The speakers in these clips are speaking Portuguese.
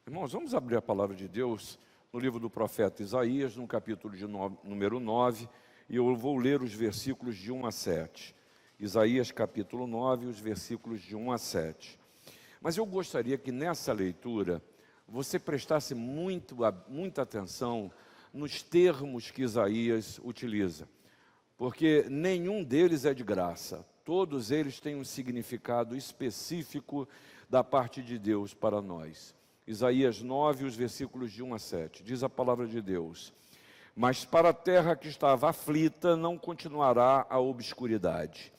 Irmãos, vamos abrir a palavra de Deus no livro do profeta Isaías, no capítulo número 9, e eu vou ler os versículos de 1 a 7. Isaías capítulo 9, os versículos de 1 a 7. Mas eu gostaria que nessa leitura você prestasse muita atenção nos termos que Isaías utiliza, porque nenhum deles é de graça, todos eles têm um significado específico da parte de Deus para nós. Isaías 9, os versículos de 1 a 7, diz a palavra de Deus: mas para a terra que estava aflita não continuará a obscuridade.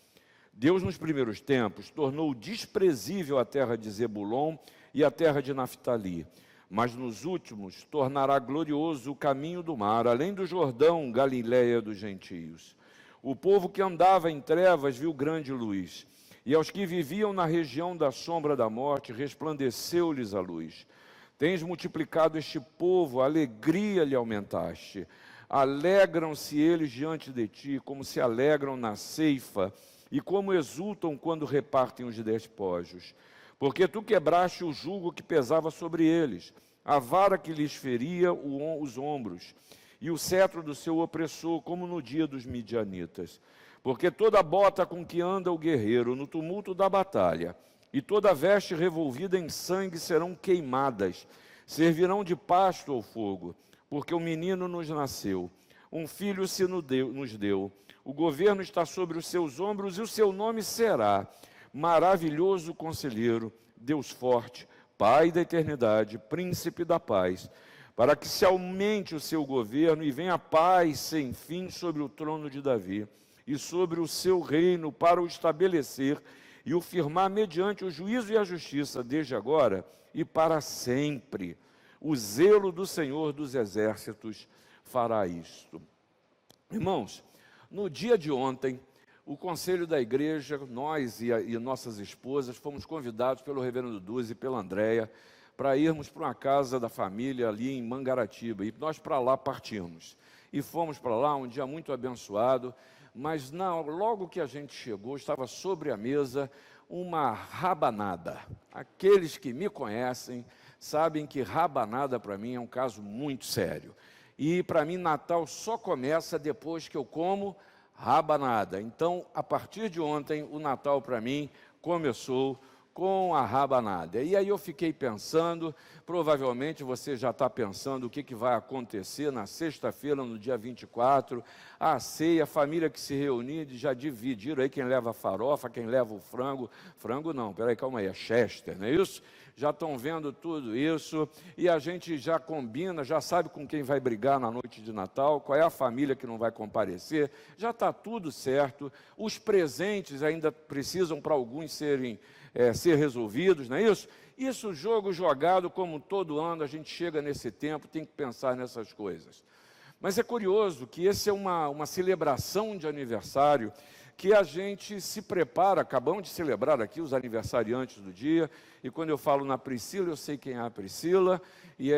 Deus nos primeiros tempos tornou desprezível a terra de Zebulon e a terra de Naftali, mas nos últimos tornará glorioso o caminho do mar, além do Jordão, Galiléia dos gentios. O povo que andava em trevas viu grande luz, e aos que viviam na região da sombra da morte resplandeceu-lhes a luz. Tens multiplicado este povo, a alegria lhe aumentaste. Alegram-se eles diante de ti, como se alegram na ceifa, e como exultam quando repartem os despojos. Porque tu quebraste o jugo que pesava sobre eles, a vara que lhes feria os ombros, e o cetro do seu opressor, como no dia dos midianitas. Porque toda bota com que anda o guerreiro no tumulto da batalha, e toda veste revolvida em sangue serão queimadas, servirão de pasto ao fogo, porque o menino nos nasceu, um filho se nos deu, o governo está sobre os seus ombros, e o seu nome será Maravilhoso Conselheiro, Deus Forte, Pai da Eternidade, Príncipe da Paz, para que se aumente o seu governo e venha a paz sem fim sobre o trono de Davi, e sobre o seu reino para o estabelecer e o firmar mediante o juízo e a justiça, desde agora e para sempre. O zelo do Senhor dos Exércitos fará isto. Irmãos, no dia de ontem, o conselho da igreja, nós e nossas esposas, fomos convidados pelo reverendo Duzi e pela Andréia para irmos para uma casa da família ali em Mangaratiba, e nós para lá partimos. E fomos para lá, um dia muito abençoado, mas logo que a gente chegou, estava sobre a mesa uma rabanada. Aqueles que me conhecem sabem que rabanada para mim é um caso muito sério. E para mim Natal só começa depois que eu como rabanada. Então, a partir de ontem, o Natal para mim começou com a rabanada. E aí eu fiquei pensando, provavelmente você já está pensando o que vai acontecer na sexta-feira, no dia 24, a ceia, a família que se reunir, já dividiram aí quem leva a farofa, quem leva o frango. Frango não, peraí, calma aí, é Chester, não é isso? Já estão vendo tudo isso, e a gente já combina, já sabe com quem vai brigar na noite de Natal, qual é a família que não vai comparecer, já está tudo certo. Os presentes ainda precisam para alguns ser resolvidos, não é isso? Isso, jogo jogado, como todo ano, a gente chega nesse tempo, tem que pensar nessas coisas. Mas é curioso que esse é uma celebração de aniversário que a gente se prepara, acabamos de celebrar aqui os aniversariantes do dia, e quando eu falo na Priscila, eu sei quem é a Priscila, e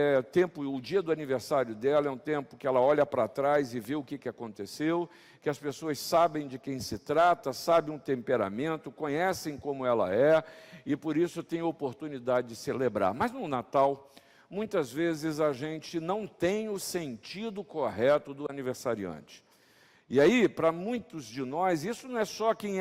o dia do aniversário dela é um tempo que ela olha para trás e vê o que aconteceu, que as pessoas sabem de quem se trata, sabem um temperamento, conhecem como ela é, e por isso tem a oportunidade de celebrar. Mas no Natal, muitas vezes a gente não tem o sentido correto do aniversariante. E aí, para muitos de nós, isso não é só quem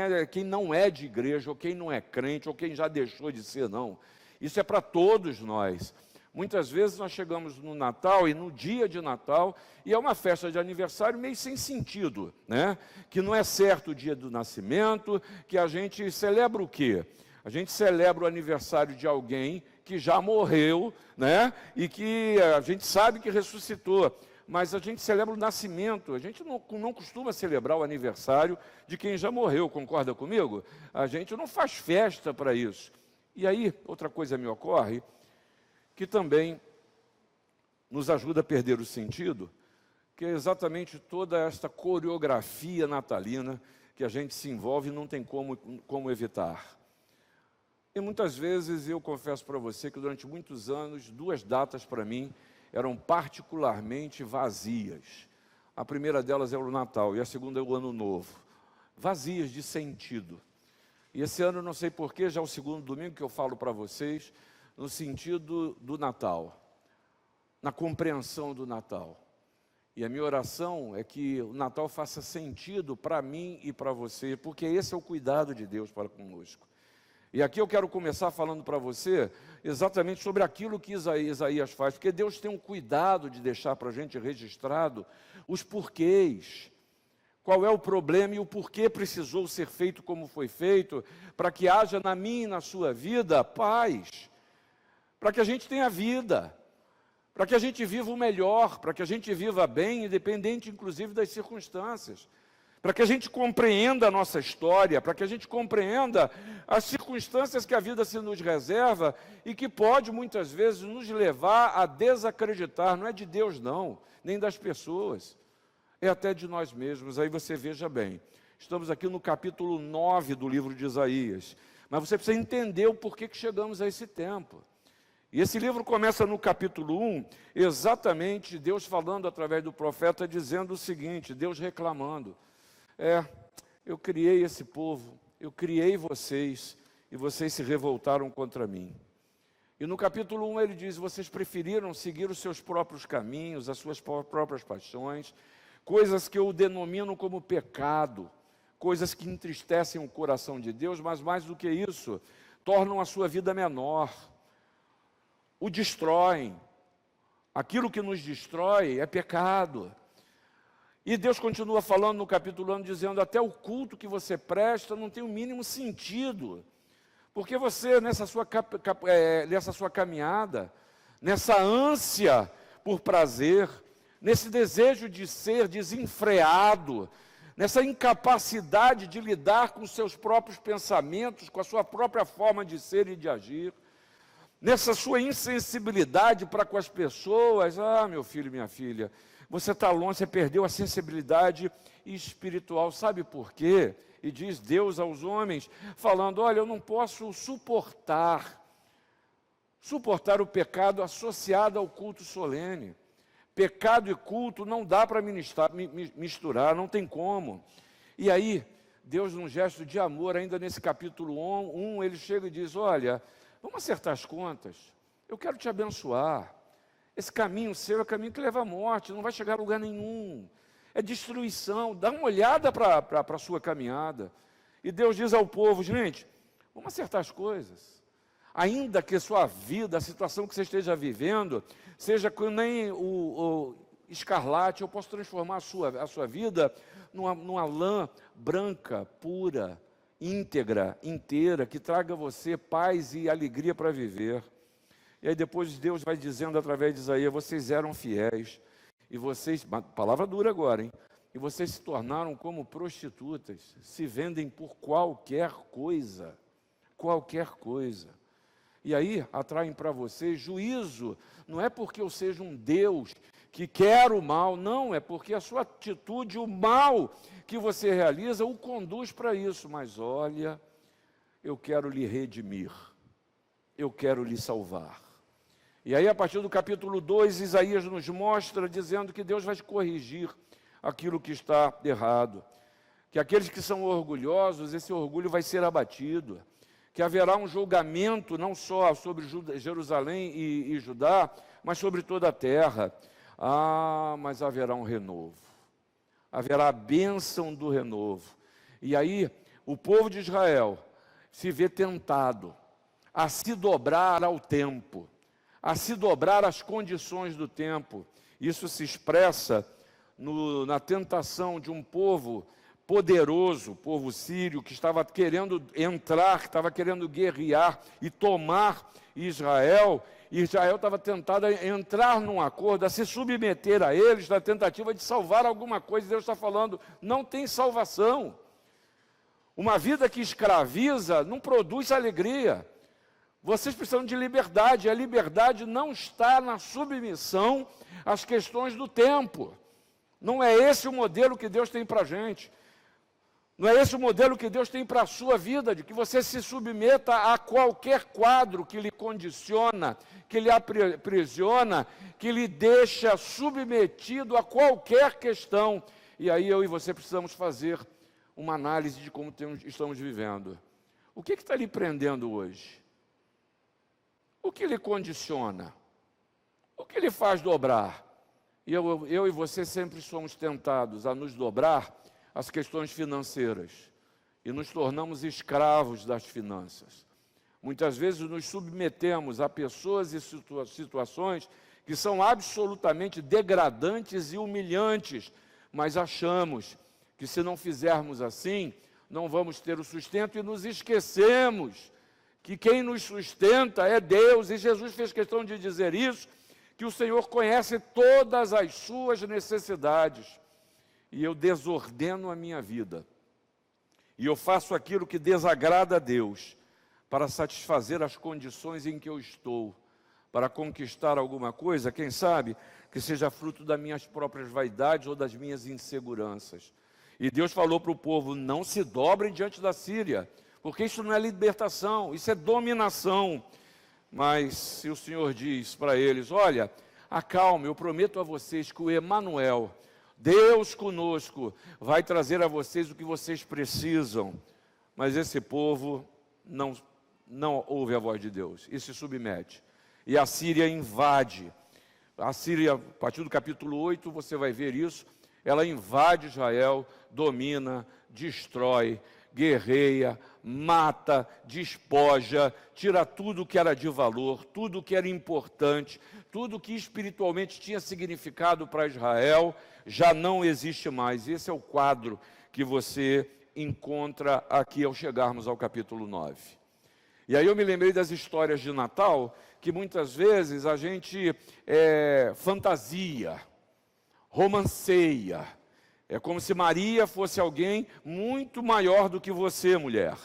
não é de igreja, ou quem não é crente, ou quem já deixou de ser, não. Isso é para todos nós. Muitas vezes nós chegamos no Natal e no dia de Natal, e é uma festa de aniversário meio sem sentido, né? Que não é certo o dia do nascimento, que a gente celebra o quê? A gente celebra o aniversário de alguém que já morreu, né? E que a gente sabe que ressuscitou. Mas a gente celebra o nascimento, a gente não costuma celebrar o aniversário de quem já morreu, concorda comigo? A gente não faz festa para isso. E aí, outra coisa me ocorre, que também nos ajuda a perder o sentido, que é exatamente toda esta coreografia natalina que a gente se envolve e não tem como evitar. E muitas vezes eu confesso para você que durante muitos anos, duas datas para mim eram particularmente vazias. A primeira delas é o Natal e a segunda é o Ano Novo. Vazias de sentido. E esse ano, não sei porquê, já é o segundo domingo que eu falo para vocês, no sentido do Natal, na compreensão do Natal. E a minha oração é que o Natal faça sentido para mim e para você, porque esse é o cuidado de Deus para conosco. E aqui eu quero começar falando para você exatamente sobre aquilo que Isaías faz, porque Deus tem um cuidado de deixar para a gente registrado os porquês. Qual é o problema e o porquê precisou ser feito como foi feito, para que haja na minha e na sua vida paz, para que a gente tenha vida, para que a gente viva o melhor, para que a gente viva bem, independente inclusive das circunstâncias, para que a gente compreenda a nossa história, para que a gente compreenda as circunstâncias que a vida se nos reserva e que pode muitas vezes nos levar a desacreditar, não é de Deus não, nem das pessoas, é até de nós mesmos. Aí você veja bem, estamos aqui no capítulo 9 do livro de Isaías, mas você precisa entender o porquê que chegamos a esse tempo. E esse livro começa no capítulo 1, exatamente Deus falando através do profeta, dizendo o seguinte, Deus reclamando, eu criei esse povo, eu criei vocês, e vocês se revoltaram contra mim. E no capítulo 1 ele diz, vocês preferiram seguir os seus próprios caminhos, as suas próprias paixões, coisas que eu denomino como pecado, coisas que entristecem o coração de Deus, mas mais do que isso, tornam a sua vida menor, o destroem. Aquilo que nos destrói é pecado. E Deus continua falando no capítulo 1, dizendo, até o culto que você presta não tem o mínimo sentido, porque você, nessa sua caminhada, nessa ânsia por prazer, nesse desejo de ser desenfreado, nessa incapacidade de lidar com os seus próprios pensamentos, com a sua própria forma de ser e de agir, nessa sua insensibilidade para com as pessoas, meu filho e minha filha, você está longe, você perdeu a sensibilidade espiritual, sabe por quê? E diz Deus aos homens, falando, olha, eu não posso suportar o pecado associado ao culto solene. Pecado e culto não dá para misturar, não tem como. E aí, Deus, num gesto de amor, ainda nesse capítulo 1, ele chega e diz, olha, vamos acertar as contas, eu quero te abençoar. Esse caminho seu é o caminho que leva à morte, não vai chegar a lugar nenhum. É destruição, dá uma olhada para a sua caminhada. E Deus diz ao povo, gente, vamos acertar as coisas. Ainda que a sua vida, a situação que você esteja vivendo, seja que nem o escarlate, eu posso transformar a sua vida numa lã branca, pura, íntegra, inteira, que traga a você paz e alegria para viver. E aí depois Deus vai dizendo através de Isaías, vocês eram fiéis, e vocês, palavra dura agora, hein? E vocês se tornaram como prostitutas, se vendem por qualquer coisa. E aí atraem para vocês juízo, não é porque eu seja um Deus que quer o mal, não, é porque a sua atitude, o mal que você realiza, o conduz para isso. Mas olha, eu quero lhe redimir, eu quero lhe salvar. E aí a partir do capítulo 2, Isaías nos mostra, dizendo que Deus vai corrigir aquilo que está errado. Que aqueles que são orgulhosos, esse orgulho vai ser abatido. Que haverá um julgamento não só sobre Jerusalém e Judá, mas sobre toda a terra. Mas haverá um renovo. Haverá a bênção do renovo. E aí o povo de Israel se vê tentado a se dobrar ao tempo, a se dobrar às condições do tempo. Isso se expressa na tentação de um povo poderoso, o povo sírio, que estava querendo entrar, que estava querendo guerrear e tomar Israel. E Israel estava tentado a entrar num acordo, a se submeter a eles, na tentativa de salvar alguma coisa. Deus está falando, não tem salvação. Uma vida que escraviza não produz alegria. Vocês precisam de liberdade, a liberdade não está na submissão às questões do tempo. Não é esse o modelo que Deus tem para a gente. Não é esse o modelo que Deus tem para a sua vida, de que você se submeta a qualquer quadro que lhe condiciona, que lhe aprisiona, que lhe deixa submetido a qualquer questão. E aí eu e você precisamos fazer uma análise de como estamos vivendo. O que está lhe prendendo hoje? o que lhe condiciona? O que lhe faz dobrar? E eu e você sempre somos tentados a nos dobrar às questões financeiras e nos tornamos escravos das finanças. Muitas vezes nos submetemos a pessoas e situações que são absolutamente degradantes e humilhantes, mas achamos que se não fizermos assim, não vamos ter o sustento e nos esquecemos que quem nos sustenta é Deus, e Jesus fez questão de dizer isso, que o Senhor conhece todas as suas necessidades, e eu desordeno a minha vida, e eu faço aquilo que desagrada a Deus, para satisfazer as condições em que eu estou, para conquistar alguma coisa, quem sabe, que seja fruto das minhas próprias vaidades ou das minhas inseguranças. E Deus falou para o povo, não se dobrem diante da Síria, porque isso não é libertação, isso é dominação. Mas se o Senhor diz para eles, olha, acalme, eu prometo a vocês que o Emanuel, Deus conosco, vai trazer a vocês o que vocês precisam. Mas esse povo não ouve a voz de Deus e se submete. E a Síria invade. A Síria, a partir do capítulo 8, você vai ver isso. Ela invade Israel, domina, destrói, guerreia, mata, despoja, tira tudo que era de valor, tudo que era importante, tudo que espiritualmente tinha significado para Israel, já não existe mais. Esse é o quadro que você encontra aqui ao chegarmos ao capítulo 9. E aí eu me lembrei das histórias de Natal, que muitas vezes a gente fantasia, romanceia. É como se Maria fosse alguém muito maior do que você, mulher.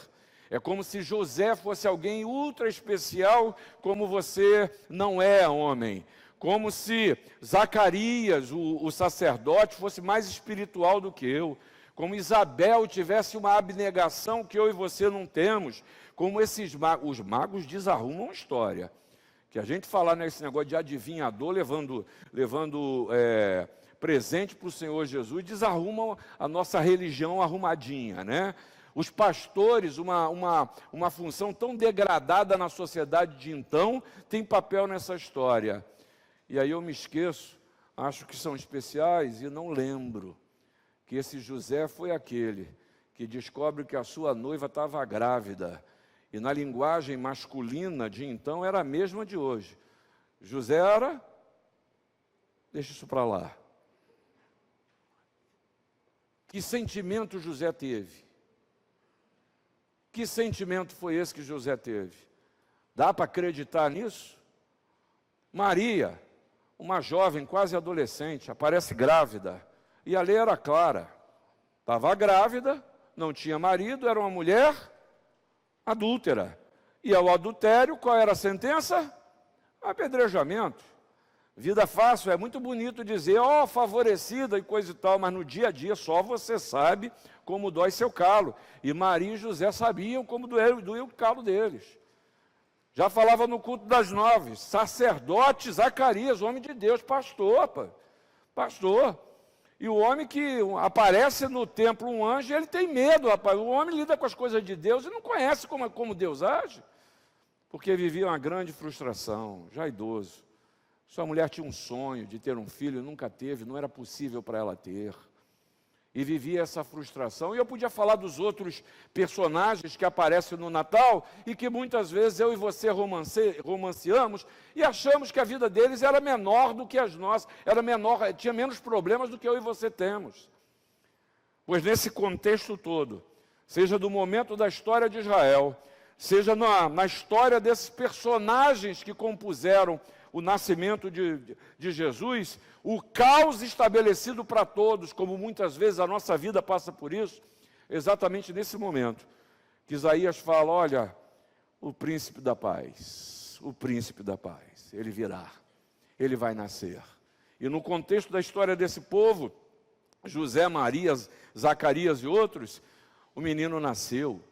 É como se José fosse alguém ultra especial, como você não é, homem. Como se Zacarias, o sacerdote, fosse mais espiritual do que eu. Como Isabel tivesse uma abnegação que eu e você não temos. Como os magos desarrumam a história. Que a gente falar nesse negócio de adivinhador, levando presente para o Senhor Jesus, desarrumam a nossa religião arrumadinha, né? Os pastores, uma função tão degradada na sociedade de então, tem papel nessa história. E aí eu me esqueço, acho que são especiais e não lembro que esse José foi aquele que descobre que a sua noiva estava grávida. E na linguagem masculina de então era a mesma de hoje. José era, deixa isso para lá. Que sentimento José teve? Que sentimento foi esse que José teve? Dá para acreditar nisso? Maria, uma jovem quase adolescente, aparece grávida. E a lei era clara. Estava grávida, não tinha marido, era uma mulher adúltera. E ao adultério, qual era a sentença? Apedrejamento. Vida fácil, é muito bonito dizer, favorecida e coisa e tal, mas no dia a dia só você sabe como dói seu calo. E Maria e José sabiam como doía o calo deles. Já falava no culto das 9, sacerdote Zacarias, homem de Deus, pastor. E o homem que aparece no templo, um anjo, ele tem medo, rapaz. O homem lida com as coisas de Deus e não conhece como Deus age. Porque vivia uma grande frustração, já idoso. Sua mulher tinha um sonho de ter um filho, nunca teve, não era possível para ela ter. E vivia essa frustração. E eu podia falar dos outros personagens que aparecem no Natal e que muitas vezes eu e você romanceamos e achamos que a vida deles era menor do que as nossas, tinha menos problemas do que eu e você temos. Pois nesse contexto todo, seja do momento da história de Israel, seja na história desses personagens que compuseram o nascimento de Jesus, o caos estabelecido para todos, como muitas vezes a nossa vida passa por isso, exatamente nesse momento, que Isaías fala, olha, o príncipe da paz, ele virá, ele vai nascer. E no contexto da história desse povo, José, Maria, Zacarias e outros, o menino nasceu,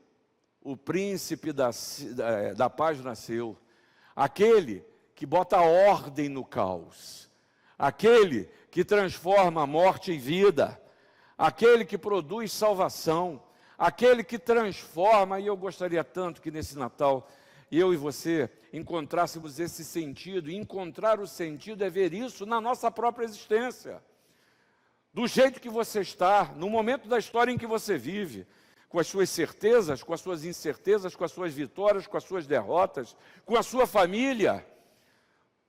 o príncipe da paz nasceu, aquele que bota ordem no caos, aquele que transforma a morte em vida, aquele que produz salvação, aquele que transforma, e eu gostaria tanto que nesse Natal eu e você encontrássemos esse sentido. E encontrar o sentido é ver isso na nossa própria existência. Do jeito que você está, no momento da história em que você vive, com as suas certezas, com as suas incertezas, com as suas vitórias, com as suas derrotas, com a sua família.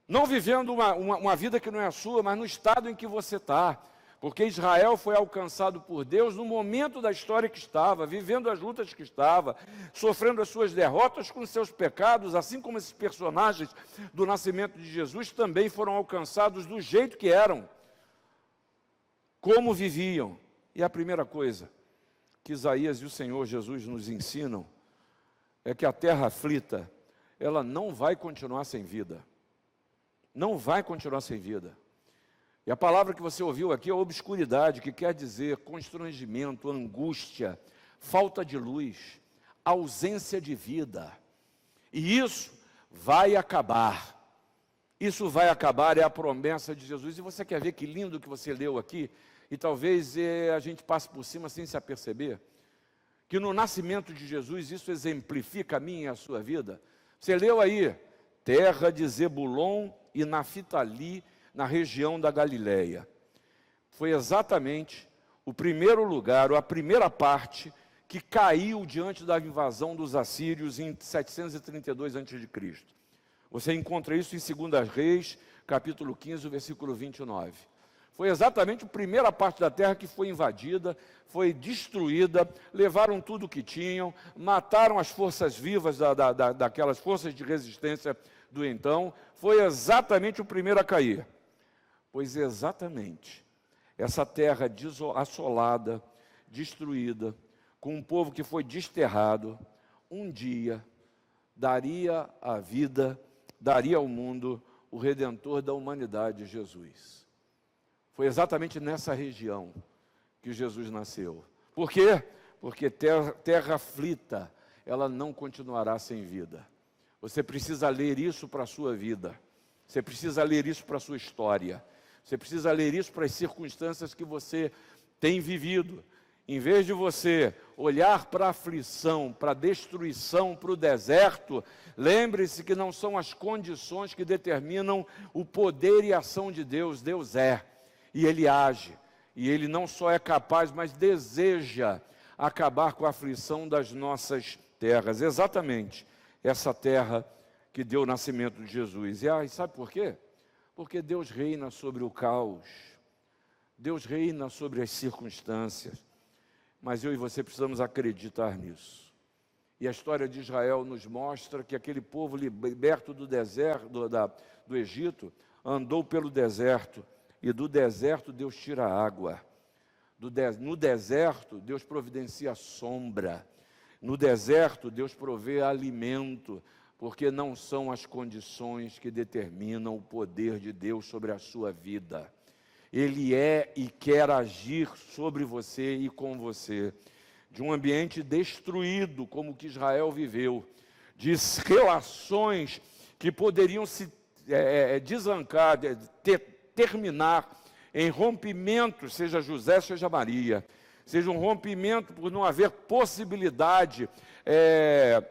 Não vivendo uma vida que não é a sua, mas no estado em que você está. Porque Israel foi alcançado por Deus no momento da história que estava, vivendo as lutas que estava, sofrendo as suas derrotas com seus pecados, assim como esses personagens do nascimento de Jesus também foram alcançados do jeito que eram, como viviam. E a primeira coisa que Isaías e o Senhor Jesus nos ensinam é que a terra aflita, ela não vai continuar sem vida. Não vai continuar sem vida. E a palavra que você ouviu aqui é obscuridade, que quer dizer constrangimento, angústia, falta de luz, ausência de vida. E isso vai acabar. Isso vai acabar, é a promessa de Jesus. E você quer ver que lindo que você leu aqui? E talvez a gente passe por cima sem se aperceber. Que no nascimento de Jesus isso exemplifica a minha e a sua vida. Você leu aí, terra de Zebulon e Naftali, na região da Galileia. Foi exatamente o primeiro lugar, ou a primeira parte, que caiu diante da invasão dos assírios em 732 a.C. Você encontra isso em 2 Reis, capítulo 15, versículo 29. Foi exatamente a primeira parte da terra que foi invadida, foi destruída, levaram tudo o que tinham, mataram as forças vivas daquelas forças de resistência do então. Foi exatamente o primeiro a cair. Pois exatamente essa terra assolada, destruída, com um povo que foi desterrado, um dia daria à vida, daria ao mundo o Redentor da humanidade, Jesus. Foi exatamente nessa região que Jesus nasceu. Por quê? Porque terra aflita, ela não continuará sem vida. Você precisa ler isso para a sua vida. Você precisa ler isso para a sua história. Você precisa ler isso para as circunstâncias que você tem vivido. Em vez de você olhar para a aflição, para a destruição, para o deserto, lembre-se que não são as condições que determinam o poder e a ação de Deus. Deus é, e Ele age. E Ele não só é capaz, mas deseja acabar com a aflição das nossas terras. Exatamente essa terra que deu o nascimento de Jesus. E sabe por quê? Porque Deus reina sobre o caos, Deus reina sobre as circunstâncias, mas eu e você precisamos acreditar nisso. E a história de Israel nos mostra que aquele povo liberto do deserto, do Egito, andou pelo deserto, e do deserto Deus tira água. No deserto Deus providencia sombra, no deserto Deus provê alimento, porque não são as condições que determinam o poder de Deus sobre a sua vida. Ele é e quer agir sobre você e com você. De um ambiente destruído, como o que Israel viveu, de relações que poderiam se desancar, terminar em rompimentos, seja José, seja Maria. Seja um rompimento por não haver possibilidade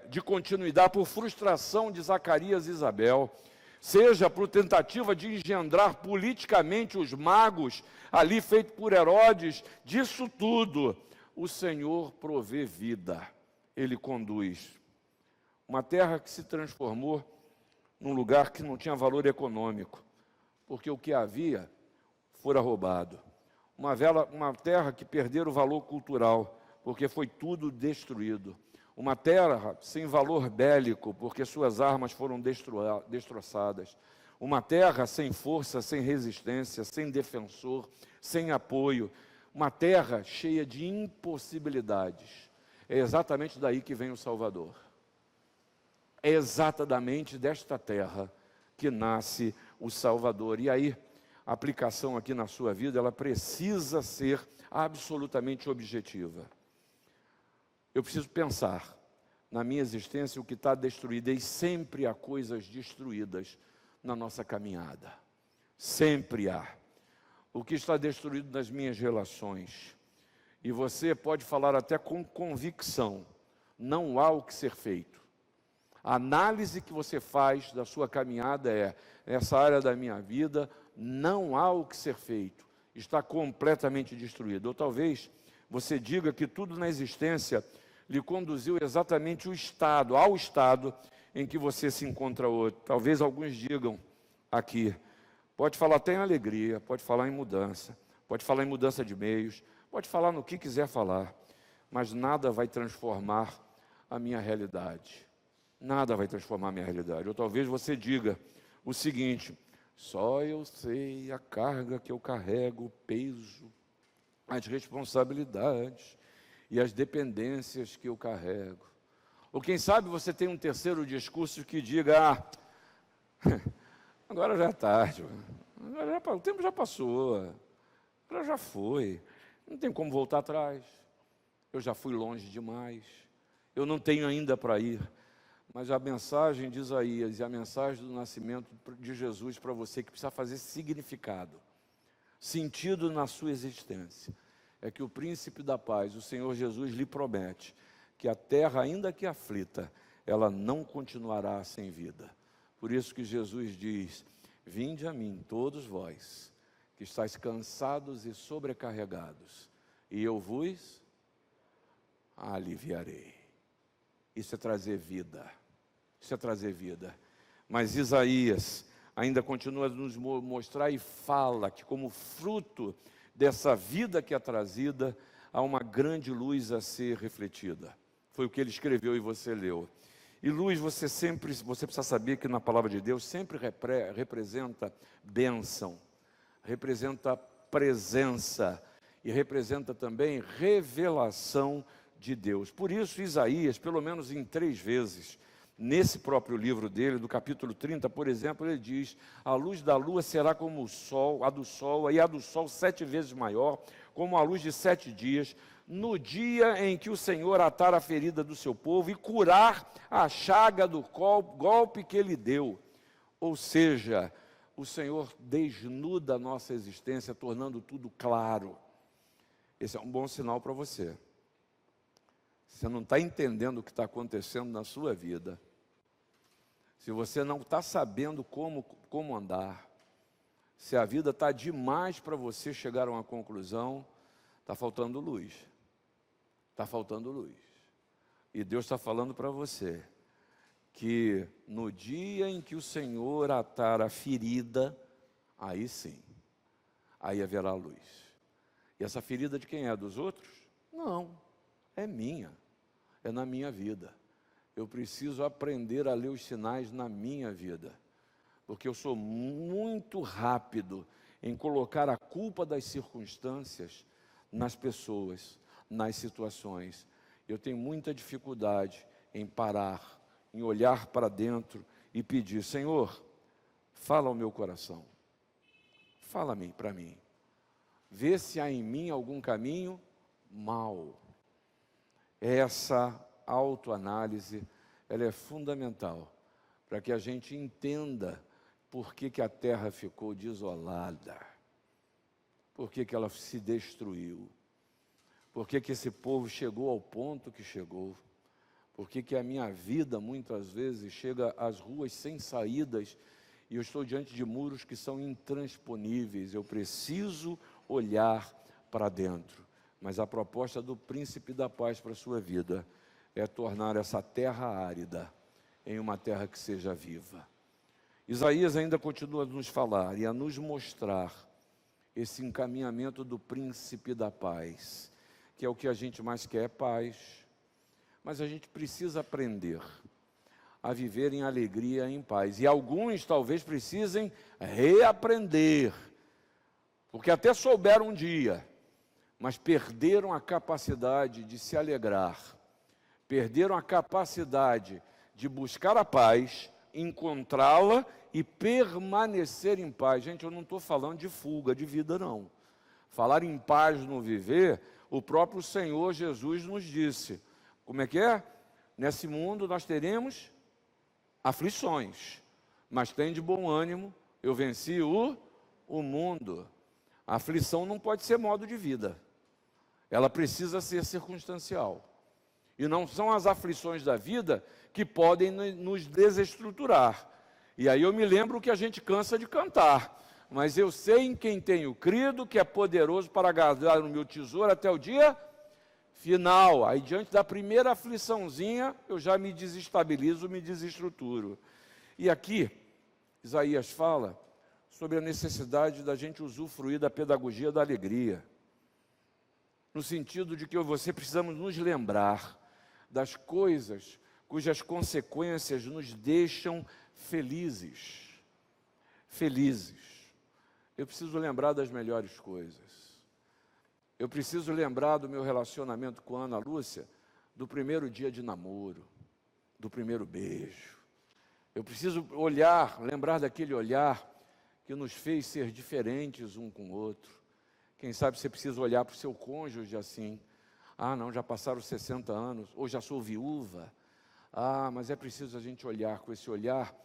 de continuidade, por frustração de Zacarias e Isabel, seja por tentativa de engendrar politicamente os magos, ali feito por Herodes. Disso tudo, o Senhor provê vida, Ele conduz. Uma terra que se transformou num lugar que não tinha valor econômico, porque o que havia fora roubado. Uma terra que perdeu o valor cultural, porque foi tudo destruído. Uma terra sem valor bélico, porque suas armas foram destroçadas. Uma terra sem força, sem resistência, sem defensor, sem apoio. Uma terra cheia de impossibilidades. É exatamente daí que vem o Salvador. É exatamente desta terra que nasce o Salvador. E aí, a aplicação aqui na sua vida, ela precisa ser absolutamente objetiva. Eu preciso pensar na minha existência o que está destruído, e sempre há coisas destruídas na nossa caminhada. Sempre há. O que está destruído nas minhas relações. E você pode falar até com convicção, não há o que ser feito. A análise que você faz da sua caminhada é: nessa área da minha vida não há o que ser feito, está completamente destruído. Ou talvez você diga que tudo na existência lhe conduziu exatamente ao estado em que você se encontra hoje. Talvez alguns digam aqui, pode falar até em alegria, pode falar em mudança, pode falar em mudança de meios, pode falar no que quiser falar, mas nada vai transformar a minha realidade. Nada vai transformar a minha realidade. Ou talvez você diga o seguinte: só eu sei a carga que eu carrego, o peso, as responsabilidades e as dependências que eu carrego. Ou quem sabe você tem um terceiro discurso que diga: agora já é tarde, o tempo já passou, agora já foi, não tem como voltar atrás, eu já fui longe demais, eu não tenho ainda para ir. Mas a mensagem de Isaías e a mensagem do nascimento de Jesus para você, que precisa fazer significado, sentido na sua existência, é que o príncipe da paz, o Senhor Jesus, lhe promete que a terra, ainda que aflita, ela não continuará sem vida. Por isso que Jesus diz: vinde a mim, todos vós, que estáis cansados e sobrecarregados, e eu vos aliviarei. Isso é trazer vida. Isso é trazer vida. Mas Isaías ainda continua a nos mostrar e fala que, como fruto dessa vida que é trazida, há uma grande luz a ser refletida. Foi o que ele escreveu e você leu. E luz, você precisa saber que na palavra de Deus sempre representa bênção, representa presença e representa também revelação de Deus. Por isso, Isaías, pelo menos em 3 vezes, nesse próprio livro dele, do capítulo 30, por exemplo, ele diz: a luz da lua será como o sol, a do sol, e a do sol 7 vezes maior, como a luz de 7 dias, no dia em que o Senhor atar a ferida do seu povo e curar a chaga do golpe que ele deu. Ou seja, o Senhor desnuda a nossa existência, tornando tudo claro. Esse é um bom sinal para você. Você não está entendendo o que está acontecendo na sua vida, se você não está sabendo como andar, se a vida está demais para você chegar a uma conclusão, está faltando luz. Está faltando luz. E Deus está falando para você que no dia em que o Senhor atar a ferida, aí sim, aí haverá luz. E essa ferida de quem é? Dos outros? Não, é minha, é na minha vida. Eu preciso aprender a ler os sinais na minha vida, porque eu sou muito rápido em colocar a culpa das circunstâncias nas pessoas, nas situações. Eu tenho muita dificuldade em parar, em olhar para dentro e pedir: Senhor, fala ao meu coração, fala para mim, vê se há em mim algum caminho mau. Essa autoanálise, ela é fundamental para que a gente entenda por que a terra ficou desolada, por que ela se destruiu, por que esse povo chegou ao ponto que chegou, por que a minha vida muitas vezes chega às ruas sem saídas e eu estou diante de muros que são intransponíveis. Eu preciso olhar para dentro. Mas a proposta do príncipe da paz para a sua vida é tornar essa terra árida em uma terra que seja viva. Isaías ainda continua a nos falar e a nos mostrar esse encaminhamento do príncipe da paz, que é o que a gente mais quer, paz. Mas a gente precisa aprender a viver em alegria e em paz. E alguns talvez precisem reaprender, porque até souberam um dia, mas perderam a capacidade de se alegrar, perderam a capacidade de buscar a paz, encontrá-la e permanecer em paz. Gente, eu não estou falando de fuga de vida, não. Falar em paz no viver, o próprio Senhor Jesus nos disse. Como é que é? Nesse mundo nós teremos aflições, mas tem de bom ânimo, eu venci o mundo. A aflição não pode ser modo de vida, ela precisa ser circunstancial. E não são as aflições da vida que podem nos desestruturar. E aí eu me lembro que a gente cansa de cantar. Mas eu sei em quem tenho crido, que é poderoso para guardar o meu tesouro até o dia final. Aí diante da primeira afliçãozinha, eu já me desestabilizo, me desestruturo. E aqui, Isaías fala sobre a necessidade da gente usufruir da pedagogia da alegria. No sentido de que eu e você precisamos nos lembrar das coisas cujas consequências nos deixam felizes. Felizes. Eu preciso lembrar das melhores coisas. Eu preciso lembrar do meu relacionamento com a Ana Lúcia, do primeiro dia de namoro, do primeiro beijo. Eu preciso lembrar daquele olhar que nos fez ser diferentes um com o outro. Quem sabe você precisa olhar para o seu cônjuge assim. Ah, não, já passaram 60 anos, ou já sou viúva. Ah, mas é preciso a gente olhar com esse olhar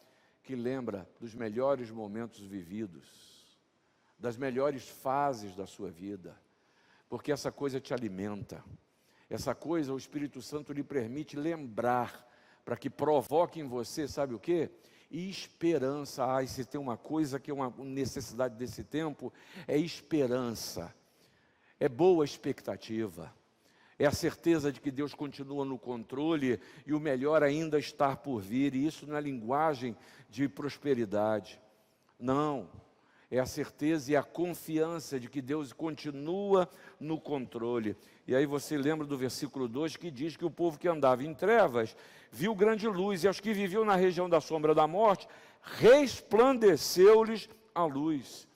que lembra dos melhores momentos vividos, das melhores fases da sua vida, porque essa coisa te alimenta. Essa coisa o Espírito Santo lhe permite lembrar, para que provoque em você, sabe o quê? Esperança. E se tem uma coisa que é uma necessidade desse tempo, é esperança, é boa expectativa, é a certeza de que Deus continua no controle e o melhor ainda está por vir. E isso não é linguagem de prosperidade, não, é a certeza e a confiança de que Deus continua no controle. E aí você lembra do versículo 2 que diz que o povo que andava em trevas viu grande luz, e aos que viviam na região da sombra da morte, resplandeceu-lhes a luz.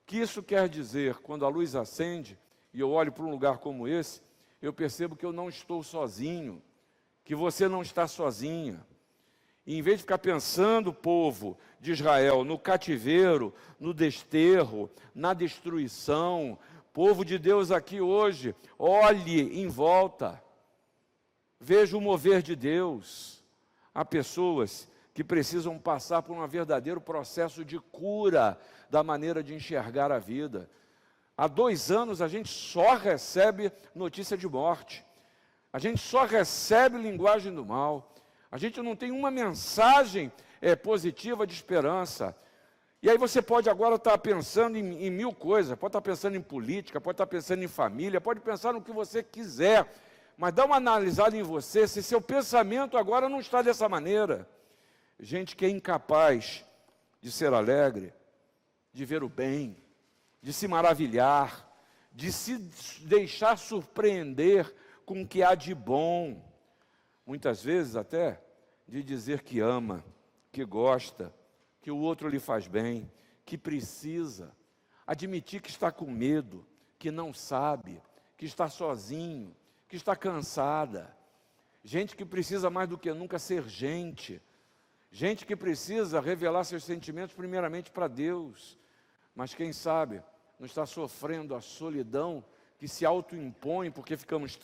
Que isso quer dizer? Quando a luz acende, e eu olho para um lugar como esse, eu percebo que eu não estou sozinho, que você não está sozinha. E em vez de ficar pensando, povo de Israel, no cativeiro, no desterro, na destruição, povo de Deus aqui hoje, olhe em volta, veja o mover de Deus. Há pessoas que precisam passar por um verdadeiro processo de cura da maneira de enxergar a vida. Há 2 anos a gente só recebe notícia de morte, a gente só recebe linguagem do mal, a gente não tem uma mensagem positiva de esperança. E aí você pode agora estar pensando em mil coisas, pode estar pensando em política, pode estar pensando em família, pode pensar no que você quiser, mas dá uma analisada em você, se seu pensamento agora não está dessa maneira. Gente que é incapaz de ser alegre, de ver o bem, de se maravilhar, de se deixar surpreender com o que há de bom, muitas vezes até de dizer que ama, que gosta, que o outro lhe faz bem, que precisa, admitir que está com medo, que não sabe, que está sozinho, que está cansada. Gente que precisa mais do que nunca ser gente, gente que precisa revelar seus sentimentos primeiramente para Deus, mas quem sabe não está sofrendo a solidão que se autoimpõe porque ficamos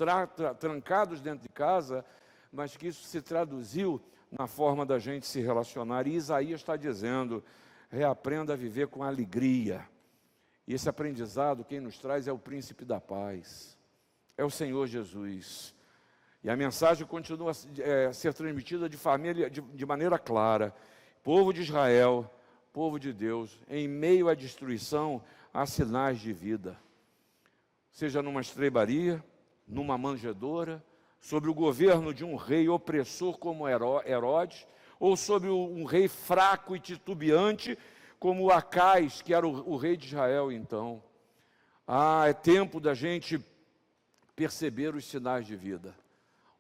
trancados dentro de casa, mas que isso se traduziu na forma da gente se relacionar. E Isaías está dizendo, reaprenda a viver com alegria. E esse aprendizado, quem nos traz é o príncipe da paz, é o Senhor Jesus. E a mensagem continua a ser transmitida de maneira clara. Povo de Israel, povo de Deus, em meio à destruição, há sinais de vida. Seja numa estrebaria, numa manjedoura, sobre o governo de um rei opressor como Herodes, ou sobre um rei fraco e titubeante como Acais, que era o rei de Israel então. É tempo da gente perceber os sinais de vida.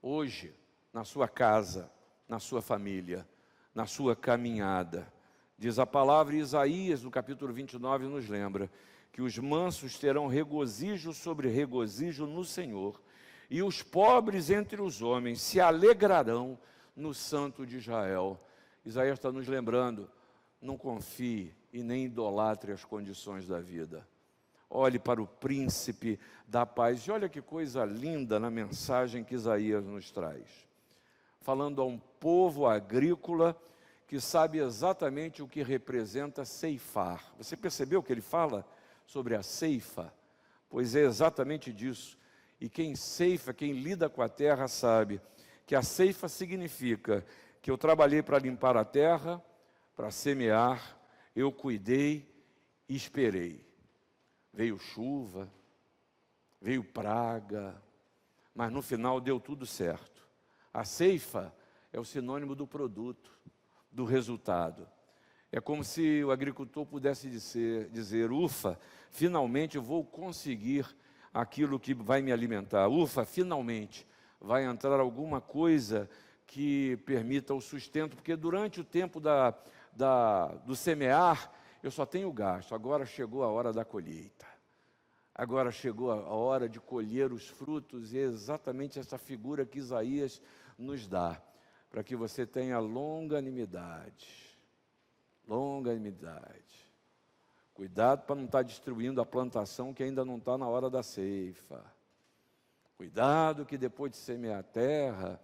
Hoje, na sua casa, na sua família, na sua caminhada. Diz a palavra, Isaías, no capítulo 29, nos lembra que os mansos terão regozijo sobre regozijo no Senhor, e os pobres entre os homens se alegrarão no Santo de Israel. Isaías está nos lembrando, não confie e nem idolatre as condições da vida. Olhe para o príncipe da paz. E olha que coisa linda na mensagem que Isaías nos traz. Falando a um povo agrícola que sabe exatamente o que representa ceifar. Você percebeu que ele fala sobre a ceifa? Pois é exatamente disso. E quem ceifa, quem lida com a terra sabe que a ceifa significa que eu trabalhei para limpar a terra, para semear, eu cuidei e esperei. Veio chuva, veio praga, mas no final deu tudo certo. A ceifa é o sinônimo do produto, do resultado. É como se o agricultor pudesse dizer, ufa, finalmente eu vou conseguir aquilo que vai me alimentar. Ufa, finalmente vai entrar alguma coisa que permita o sustento, porque durante o tempo do semear, eu só tenho gasto. Agora chegou a hora da colheita. Agora chegou a hora de colher os frutos, e é exatamente essa figura que Isaías nos dá, para que você tenha longanimidade. Longanimidade. Cuidado para não estar destruindo a plantação que ainda não está na hora da ceifa. Cuidado que depois de semear a terra,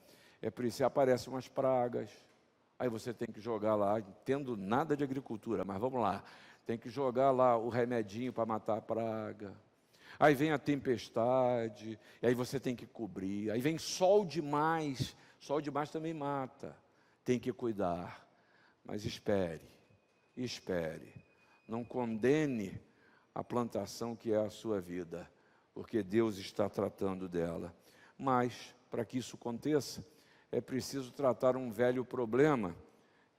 se aparecem umas pragas, aí você tem que jogar lá, entendo nada de agricultura, mas vamos lá, tem que jogar lá o remedinho para matar a praga. Aí vem a tempestade, e aí você tem que cobrir. Aí vem sol demais também mata. Tem que cuidar, mas espere. Não condene a plantação que é a sua vida, porque Deus está tratando dela. Mas, para que isso aconteça, é preciso tratar um velho problema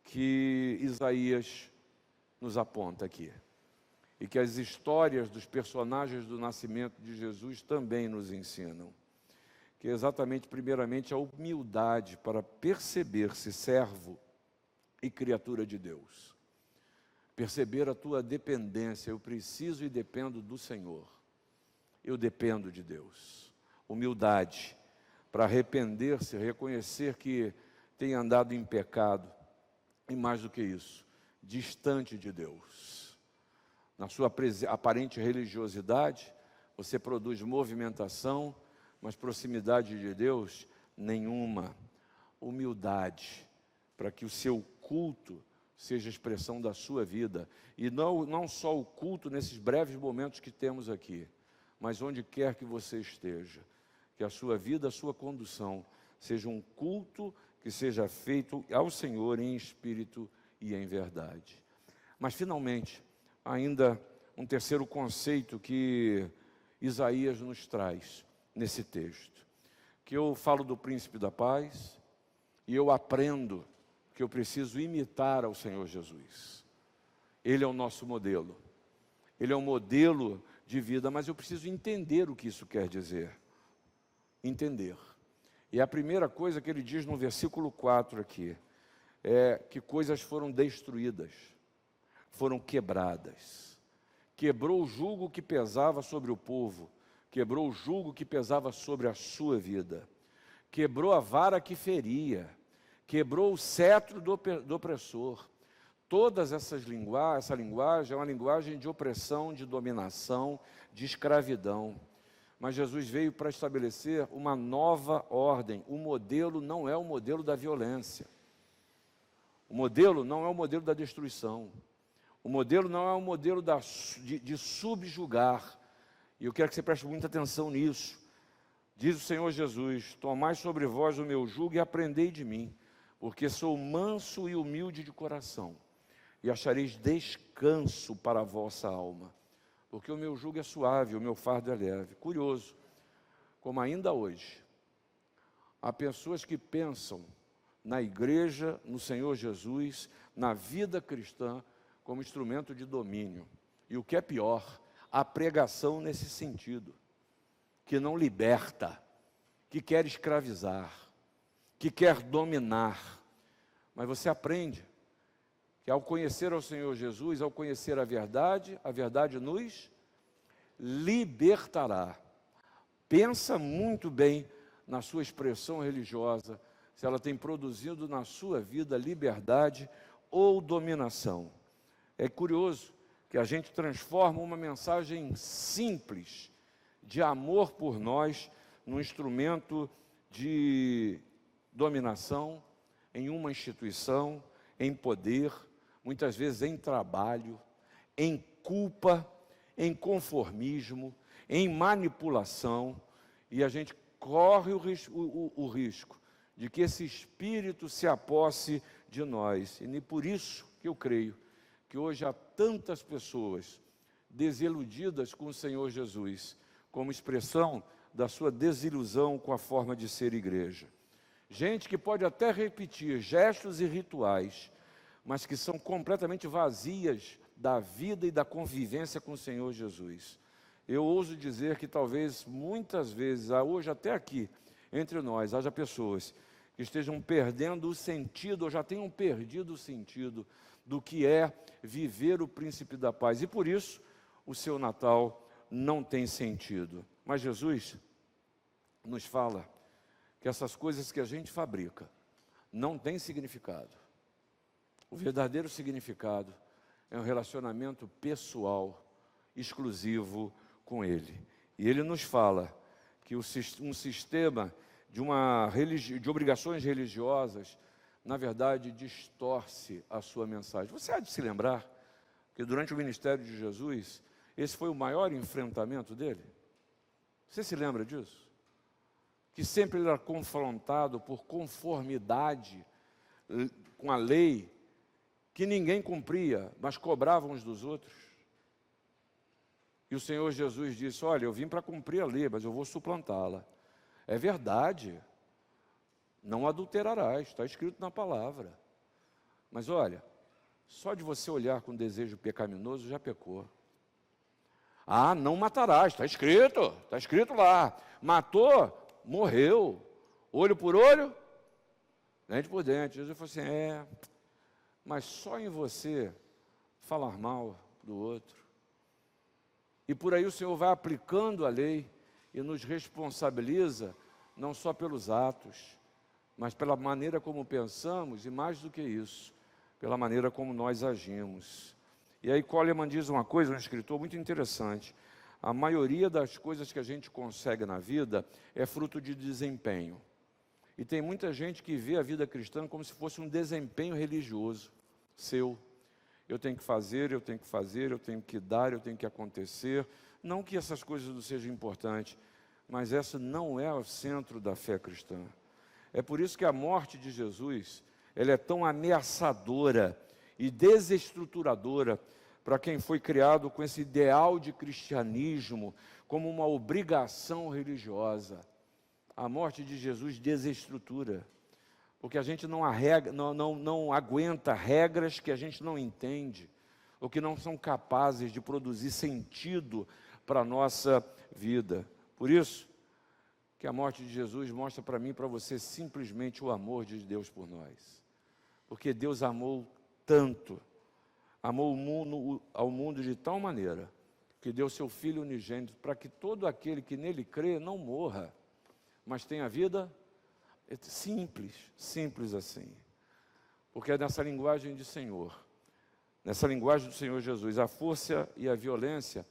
que Isaías nos aponta aqui. E que as histórias dos personagens do nascimento de Jesus também nos ensinam. Que é exatamente, primeiramente, a humildade para perceber-se servo e criatura de Deus. Perceber a tua dependência. Eu preciso e dependo do Senhor. Eu dependo de Deus. Humildade para arrepender-se, reconhecer que tem andado em pecado. E mais do que isso, distante de Deus. Na sua aparente religiosidade, você produz movimentação, mas proximidade de Deus, nenhuma. Humildade, para que o seu culto seja expressão da sua vida. E não só o culto nesses breves momentos que temos aqui, mas onde quer que você esteja. Que a sua vida, a sua condução, seja um culto que seja feito ao Senhor em espírito e em verdade. Mas, finalmente, ainda um terceiro conceito que Isaías nos traz nesse texto, que eu falo do príncipe da paz, e eu aprendo que eu preciso imitar ao Senhor Jesus. Ele é o nosso modelo, Ele é um modelo de vida, mas eu preciso entender o que isso quer dizer. Entender. E a primeira coisa que ele diz no versículo 4 aqui, é que coisas foram destruídas, foram quebradas. Quebrou o jugo que pesava sobre o povo, quebrou o jugo que pesava sobre a sua vida, quebrou a vara que feria, quebrou o cetro do opressor. Todas essa linguagem é uma linguagem de opressão, de dominação, de escravidão. Mas Jesus veio para estabelecer uma nova ordem. O modelo não é o modelo da violência. O modelo não é o modelo da destruição. O modelo não é o modelo de subjugar. E eu quero que você preste muita atenção nisso. Diz o Senhor Jesus: tomai sobre vós o meu jugo e aprendei de mim, porque sou manso e humilde de coração, e achareis descanso para a vossa alma. Porque o meu jugo é suave, o meu fardo é leve. Curioso, como ainda hoje, há pessoas que pensam na igreja, no Senhor Jesus, na vida cristã, como instrumento de domínio. E o que é pior, a pregação nesse sentido, que não liberta, que quer escravizar, que quer dominar. Mas você aprende que ao conhecer ao Senhor Jesus, ao conhecer a verdade nos libertará. Pensa muito bem na sua expressão religiosa, se ela tem produzido na sua vida liberdade ou dominação. É curioso que a gente transforma uma mensagem simples de amor por nós num instrumento de dominação, em uma instituição, em poder, muitas vezes em trabalho, em culpa, em conformismo, em manipulação, e a gente corre o risco de que esse Espírito se aposse de nós. E por isso que eu creio que hoje há tantas pessoas desiludidas com o Senhor Jesus, como expressão da sua desilusão com a forma de ser igreja. Gente que pode até repetir gestos e rituais, mas que são completamente vazias da vida e da convivência com o Senhor Jesus. Eu ouso dizer que talvez, muitas vezes, hoje até aqui, entre nós, haja pessoas que estejam perdendo o sentido, ou já tenham perdido o sentido do que é viver o príncipe da paz. E por isso, o seu Natal não tem sentido. Mas Jesus nos fala que essas coisas que a gente fabrica não têm significado. O verdadeiro significado é um relacionamento pessoal, exclusivo com Ele. E Ele nos fala que um sistema de obrigações religiosas, na verdade, distorce a sua mensagem. Você há de se lembrar que durante o ministério de Jesus, esse foi o maior enfrentamento dele? Você se lembra disso? Que sempre ele era confrontado por conformidade com a lei, que ninguém cumpria, mas cobravam uns dos outros. E o Senhor Jesus disse: olha, eu vim para cumprir a lei, mas eu vou suplantá-la. É verdade, não adulterarás, está escrito na palavra. Mas olha, só de você olhar com desejo pecaminoso, já pecou. Ah, não matarás, está escrito lá. Matou, morreu. Olho por olho, dente por dente. Jesus falou assim: mas só em você falar mal do outro. E por aí o Senhor vai aplicando a lei e nos responsabiliza não só pelos atos, mas pela maneira como pensamos e, mais do que isso, pela maneira como nós agimos. E aí Coleman diz uma coisa, um escritor muito interessante: a maioria das coisas que a gente consegue na vida é fruto de desempenho. E tem muita gente que vê a vida cristã como se fosse um desempenho religioso seu. Eu tenho que fazer, eu tenho que fazer, eu tenho que dar, eu tenho que acontecer. Não que essas coisas não sejam importantes, mas essa não é o centro da fé cristã. É por isso que a morte de Jesus, ela é tão ameaçadora e desestruturadora para quem foi criado com esse ideal de cristianismo como uma obrigação religiosa. A morte de Jesus desestrutura, porque a gente não aguenta regras que a gente não entende, ou que não são capazes de produzir sentido para a nossa vida. Por isso que a morte de Jesus mostra para mim e para você simplesmente o amor de Deus por nós. Porque Deus amou tanto, amou ao mundo de tal maneira, que deu seu Filho unigênito, para que todo aquele que nele crê não morra, mas tenha vida simples assim. Porque é nessa linguagem de Senhor, nessa linguagem do Senhor Jesus, a força e a violência,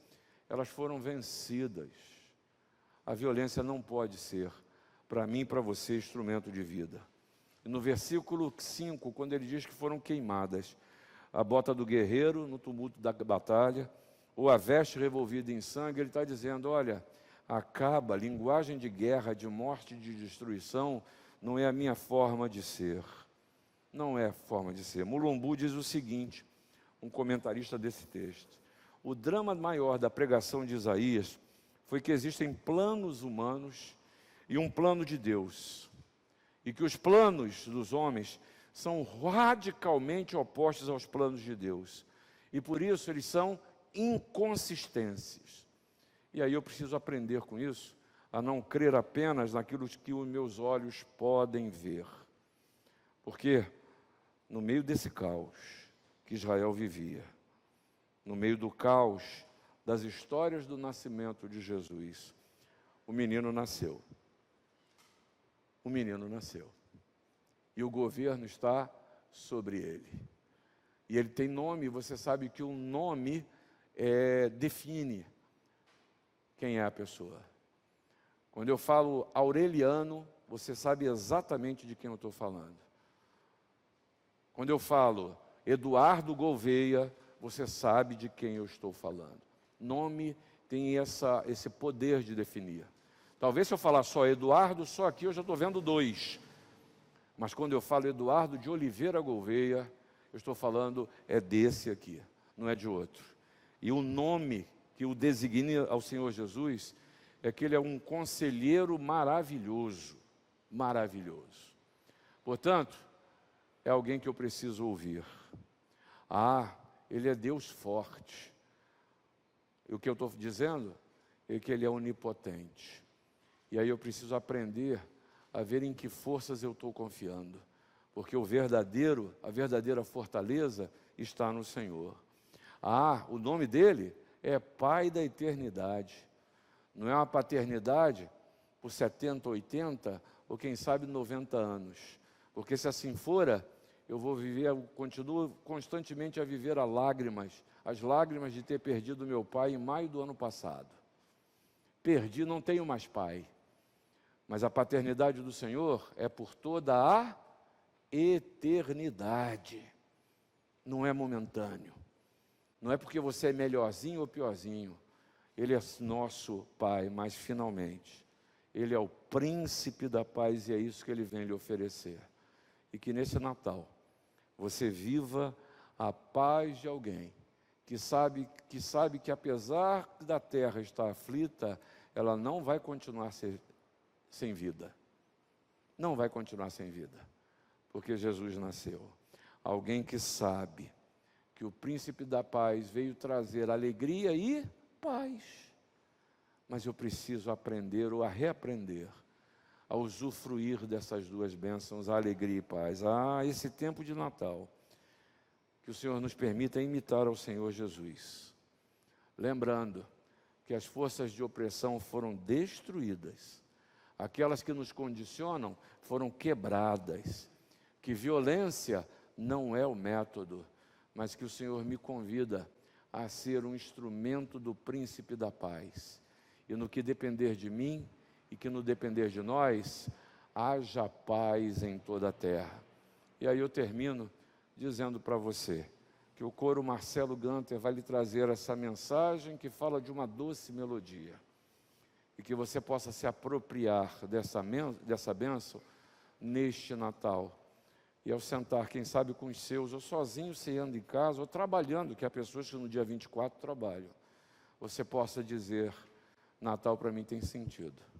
elas foram vencidas. A violência não pode ser, para mim e para você, instrumento de vida. E no versículo 5, quando ele diz que foram queimadas a bota do guerreiro no tumulto da batalha, ou a veste revolvida em sangue, ele está dizendo: olha, acaba, linguagem de guerra, de morte, de destruição, não é a minha forma de ser. Não é a forma de ser. Mulumbu diz o seguinte, um comentarista desse texto: o drama maior da pregação de Isaías foi que existem planos humanos e um plano de Deus, e que os planos dos homens são radicalmente opostos aos planos de Deus, e por isso eles são inconsistentes. E aí eu preciso aprender com isso, a não crer apenas naquilo que os meus olhos podem ver. Porque no meio desse caos que Israel vivia, no meio do caos das histórias do nascimento de Jesus, o menino nasceu. O menino nasceu. E o governo está sobre ele. E ele tem nome, você sabe que o nome define quem é a pessoa. Quando eu falo Aureliano, você sabe exatamente de quem eu estou falando. Quando eu falo Eduardo Gouveia, você sabe de quem eu estou falando. Nome tem esse poder de definir. Talvez se eu falar só Eduardo, só aqui eu já estou vendo dois. Mas quando eu falo Eduardo de Oliveira Gouveia, eu estou falando é desse aqui, não é de outro. E o nome que o designa ao Senhor Jesus é que ele é um conselheiro maravilhoso, maravilhoso. Portanto, é alguém que eu preciso ouvir. Ele é Deus forte. E o que eu estou dizendo é que ele é onipotente. E aí eu preciso aprender a ver em que forças eu estou confiando. Porque a verdadeira fortaleza está no Senhor. O nome dele é Pai da eternidade. Não é uma paternidade por 70, 80 ou quem sabe 90 anos. Porque se assim fora, eu continuo constantemente a viver as lágrimas de ter perdido meu pai em maio do ano passado. Perdi, não tenho mais pai. Mas a paternidade do Senhor é por toda a eternidade. Não é momentâneo. Não é porque você é melhorzinho ou piorzinho. Ele é nosso Pai, mas finalmente, Ele é o príncipe da paz e é isso que Ele vem lhe oferecer. E que nesse Natal, você viva a paz de alguém que sabe que apesar da terra estar aflita, ela não vai continuar sem vida. Não vai continuar sem vida, porque Jesus nasceu. Alguém que sabe que o príncipe da paz veio trazer alegria e paz. Mas eu preciso aprender ou a reaprender a usufruir dessas duas bênçãos, a alegria e paz. Esse tempo de Natal, que o Senhor nos permita imitar ao Senhor Jesus. Lembrando que as forças de opressão foram destruídas. Aquelas que nos condicionam foram quebradas. Que violência não é o método, mas que o Senhor me convida a ser um instrumento do príncipe da paz. E no que depender de mim, e que no depender de nós, haja paz em toda a terra. E aí eu termino dizendo para você que o coro Marcelo Ganter vai lhe trazer essa mensagem que fala de uma doce melodia. E que você possa se apropriar dessa bênção neste Natal. E ao sentar, quem sabe com os seus, ou sozinho ceando em casa, ou trabalhando, que há pessoas que no dia 24 trabalham, você possa dizer: Natal para mim tem sentido.